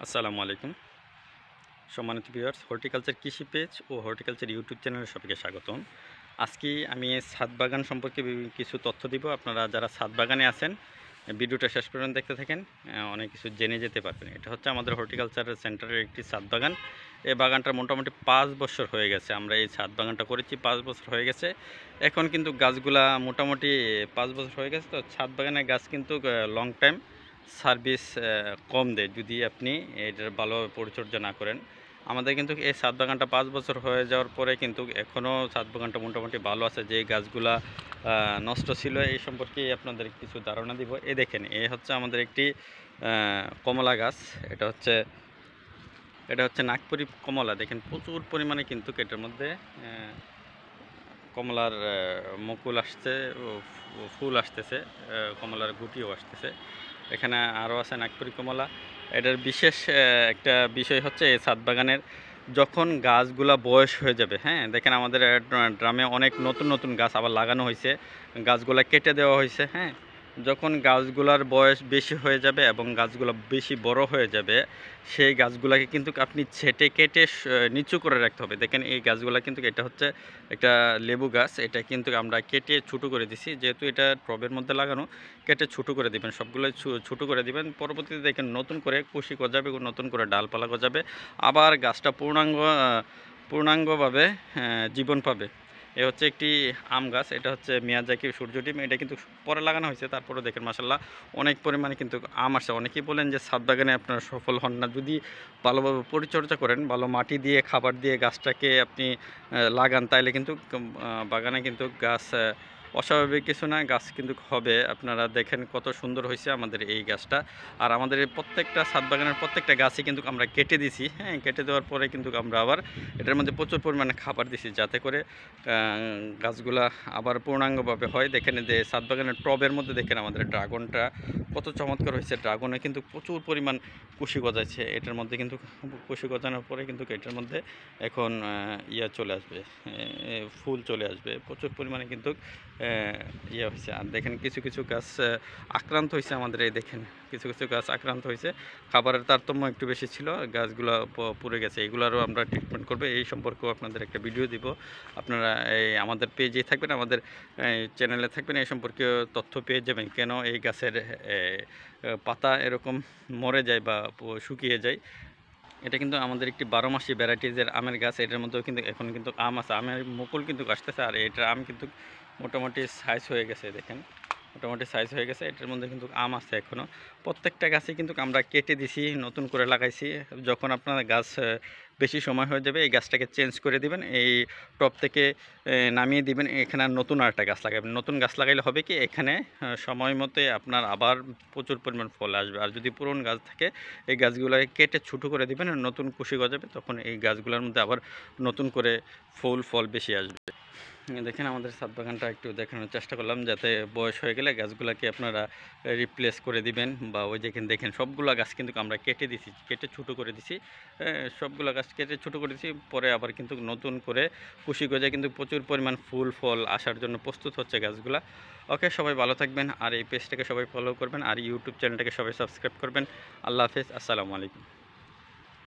আসসালামু আলাইকুম সম্মানিত ভিউয়ার্স, হর্টিকালচার কৃষি পেজ ও হর্টিকালচার ইউটিউব চ্যানেলে সবাইকে স্বাগতম। আজকে আমি ছাদ বাগান সম্পর্কে কিছু তথ্য দিব। আপনারা যারা ছাদ বাগানে আছেন ভিডিওটা শেষ পর্যন্ত দেখতে থাকেন, অনেক কিছু জেনে যেতে পারবেন। এটা হচ্ছে আমাদের হর্টিকালচার সেন্টারের একটি ছাদ বাগান। এই বাগানটা মোটামুটি 5 বছর হয়ে গেছে। আমরা এই ছাদ বাগানটা করেছি 5 বছর হয়ে গেছে। এখন কিন্তু গাছগুলা মোটামুটি 5 বছর হয়ে গেছে, তো ছাদ বাগানের গাছ কিন্তু লং টাইম সার্ভিস কম দেয় যদি আপনি এটার ভালোভাবে পরিচর্যা না করেন। আমাদের কিন্তু এই ছাদ বাগানটা 5 বছর হয়ে যাওয়ার পরে কিন্তু এখনও ছাদ বাগানটা মোটামুটি ভালো আছে। যে গাছগুলা নষ্ট ছিল এই সম্পর্কে আপনাদের কিছু ধারণা দিব। দেখেন, হচ্ছে আমাদের একটি কমলা গাছ। এটা হচ্ছে নাগপুরি কমলা। দেখেন প্রচুর পরিমাণে কিন্তু এটার মধ্যে কমলার মুকুল আসছে, ফুল আসতেছে, কমলার গুটিও আসতেছে। এখানে আরও আছে নাগপুরি কমলা। এটার বিশেষ একটা বিষয় হচ্ছে এই ছাদ বাগানের যখন গাছগুলা বয়স হয়ে যাবে, হ্যাঁ দেখেন আমাদের ড্রামে অনেক নতুন নতুন গাছ আবার লাগানো হয়েছে, গাছগুলা কেটে দেওয়া হয়েছে। হ্যাঁ, যখন গাছগুলার বয়স বেশি হয়ে যাবে এবং গাছগুলো বেশি বড় হয়ে যাবে, সেই গাছগুলাকে কিন্তু আপনি ছেটে কেটে নিচু করে রাখতে হবে। দেখেন এই গাছগুলা কিন্তু, এটা হচ্ছে একটা লেবু গাছ, এটা কিন্তু আমরা কেটে ছোটো করে দিছি, যেহেতু এটা টবের মধ্যে লাগানো। কেটে ছোটো করে দিবেন, সবগুলো ছোটো করে দিবেন। পরবর্তীতে দেখেন নতুন করে কুশি গজাবে, নতুন করে ডালপালা গজাবে, আবার গাছটা পূর্ণাঙ্গভাবে জীবন পাবে। এ হচ্ছে একটি আম গাছ। এটা হচ্ছে মিয়াজাকি সূর্য ডিম। এটা কিন্তু পরে লাগানো হয়েছে, তারপরে দেখেন মাশাআল্লাহ অনেক পরিমাণে কিন্তু আম আসে। অনেকেই বলেন যে ছাদ বাগানে আপনারা সফল হন না। যদি ভালোভাবে পরিচর্যা করেন, ভালো মাটি দিয়ে খাবার দিয়ে গাছটাকে আপনি লাগান, তাইলে কিন্তু বাগানে কিন্তু গাছ অস্বাভাবিক কিছু না, গাছ কিন্তু হবে। আপনারা দেখেন কত সুন্দর হয়েছে আমাদের এই গাছটা। আর আমাদের এই প্রত্যেকটা ছাদ বাগানের প্রত্যেকটা গাছই কিন্তু আমরা কেটে দিছি। হ্যাঁ, কেটে দেওয়ার পরে কিন্তু আমরা আবার এটার মধ্যে প্রচুর পরিমাণে খাবার দিছি, যাতে করে গাছগুলা আবার পূর্ণাঙ্গভাবে হয়। দেখেন যে ছাদ বাগানের টবের মধ্যে দেখেন আমাদের ড্রাগনটা কত চমৎকার হয়েছে। ড্রাগনে কিন্তু প্রচুর পরিমাণ কুশি গজাচ্ছে। এটার মধ্যে কিন্তু কুশি গজানোর পরে কিন্তু এটার মধ্যে এখন চলে আসবে, ফুল চলে আসবে। প্রচুর পরিমাণে কিন্তু হয়েছে। আর দেখেন কিছু কিছু গাছ আক্রান্ত হয়েছে আমাদের। এই দেখেন কিছু কিছু গাছ আক্রান্ত হয়েছে, খাবারের তারতম্য একটু বেশি ছিল, গাছগুলো পুড়ে গেছে। এগুলোরও আমরা ট্রিটমেন্ট করবো। এই সম্পর্কেও আপনাদের একটা ভিডিও দিব। আপনারা এই আমাদের পেজে থাকবেন, আমাদের চ্যানেলে থাকবেন, এই সম্পর্কে তথ্য পেয়ে যাবেন। কেন এই গাছের পাতা এরকম মরে যায় বা শুকিয়ে যায়। এটা কিন্তু আমাদের একটি 12 মাসি ভ্যারাইটিজের আমের গাছ। এটার মধ্যেও কিন্তু এখন কিন্তু আম আছে, আমের মুকুল কিন্তু আসতেছে। আর এটার আম কিন্তু মোটামুটি সাইজ হয়ে গেছে। দেখেন মোটামুটি সাইজ হয়ে গেছে। এটার মধ্যে কিন্তু আম আছে এখনও। প্রত্যেকটা গাছে কিন্তু আমরা কেটে দিছি, নতুন করে লাগাইছি। যখন আপনার গাছ বেশি সময় হয়ে যাবে, এই গাছটাকে চেঞ্জ করে দিবেন, এই টব থেকে নামিয়ে দিবেন। এখানে নতুন আরেকটা গাছ লাগাবেন। নতুন গাছ লাগাইলে হবে কি, এখানে সময় মতো আপনার আবার প্রচুর পরিমাণ ফল আসবে। আর যদি পুরনো গাছ থাকে, এই গাছগুলোকে কেটে ছোটো করে দিবেন, নতুন কুশি গজাবে, তখন এই গাছগুলোর মধ্যে আবার নতুন করে ফুল ফল বেশি আসবে। দেখেন আমাদের ছাদ বাগানটা একটু দেখানোর চেষ্টা করলাম, যাতে বয়স হয়ে গেলে গাছগুলোকে আপনারা রিপ্লেস করে দিবেন। বা ওই দেখেন সবগুলো গাছ কিন্তু আমরা কেটে দিছি, কেটে ছোটো করে দিছি। সবগুলো গাছ কেটে ছোটো করে দিছি, পরে আবার কিন্তু নতুন করে কুশি গজায় কিন্তু প্রচুর পরিমাণ ফুল ফল আসার জন্য প্রস্তুত হচ্ছে গাছগুলা। ওকে, সবাই ভালো থাকবেন। আর এই পেজটাকে সবাই ফলো করবেন, আর ইউটিউব চ্যানেলটাকে সবাই সাবস্ক্রাইব করবেন। আল্লাহ হাফেজ, আসসালামু আলাইকুম।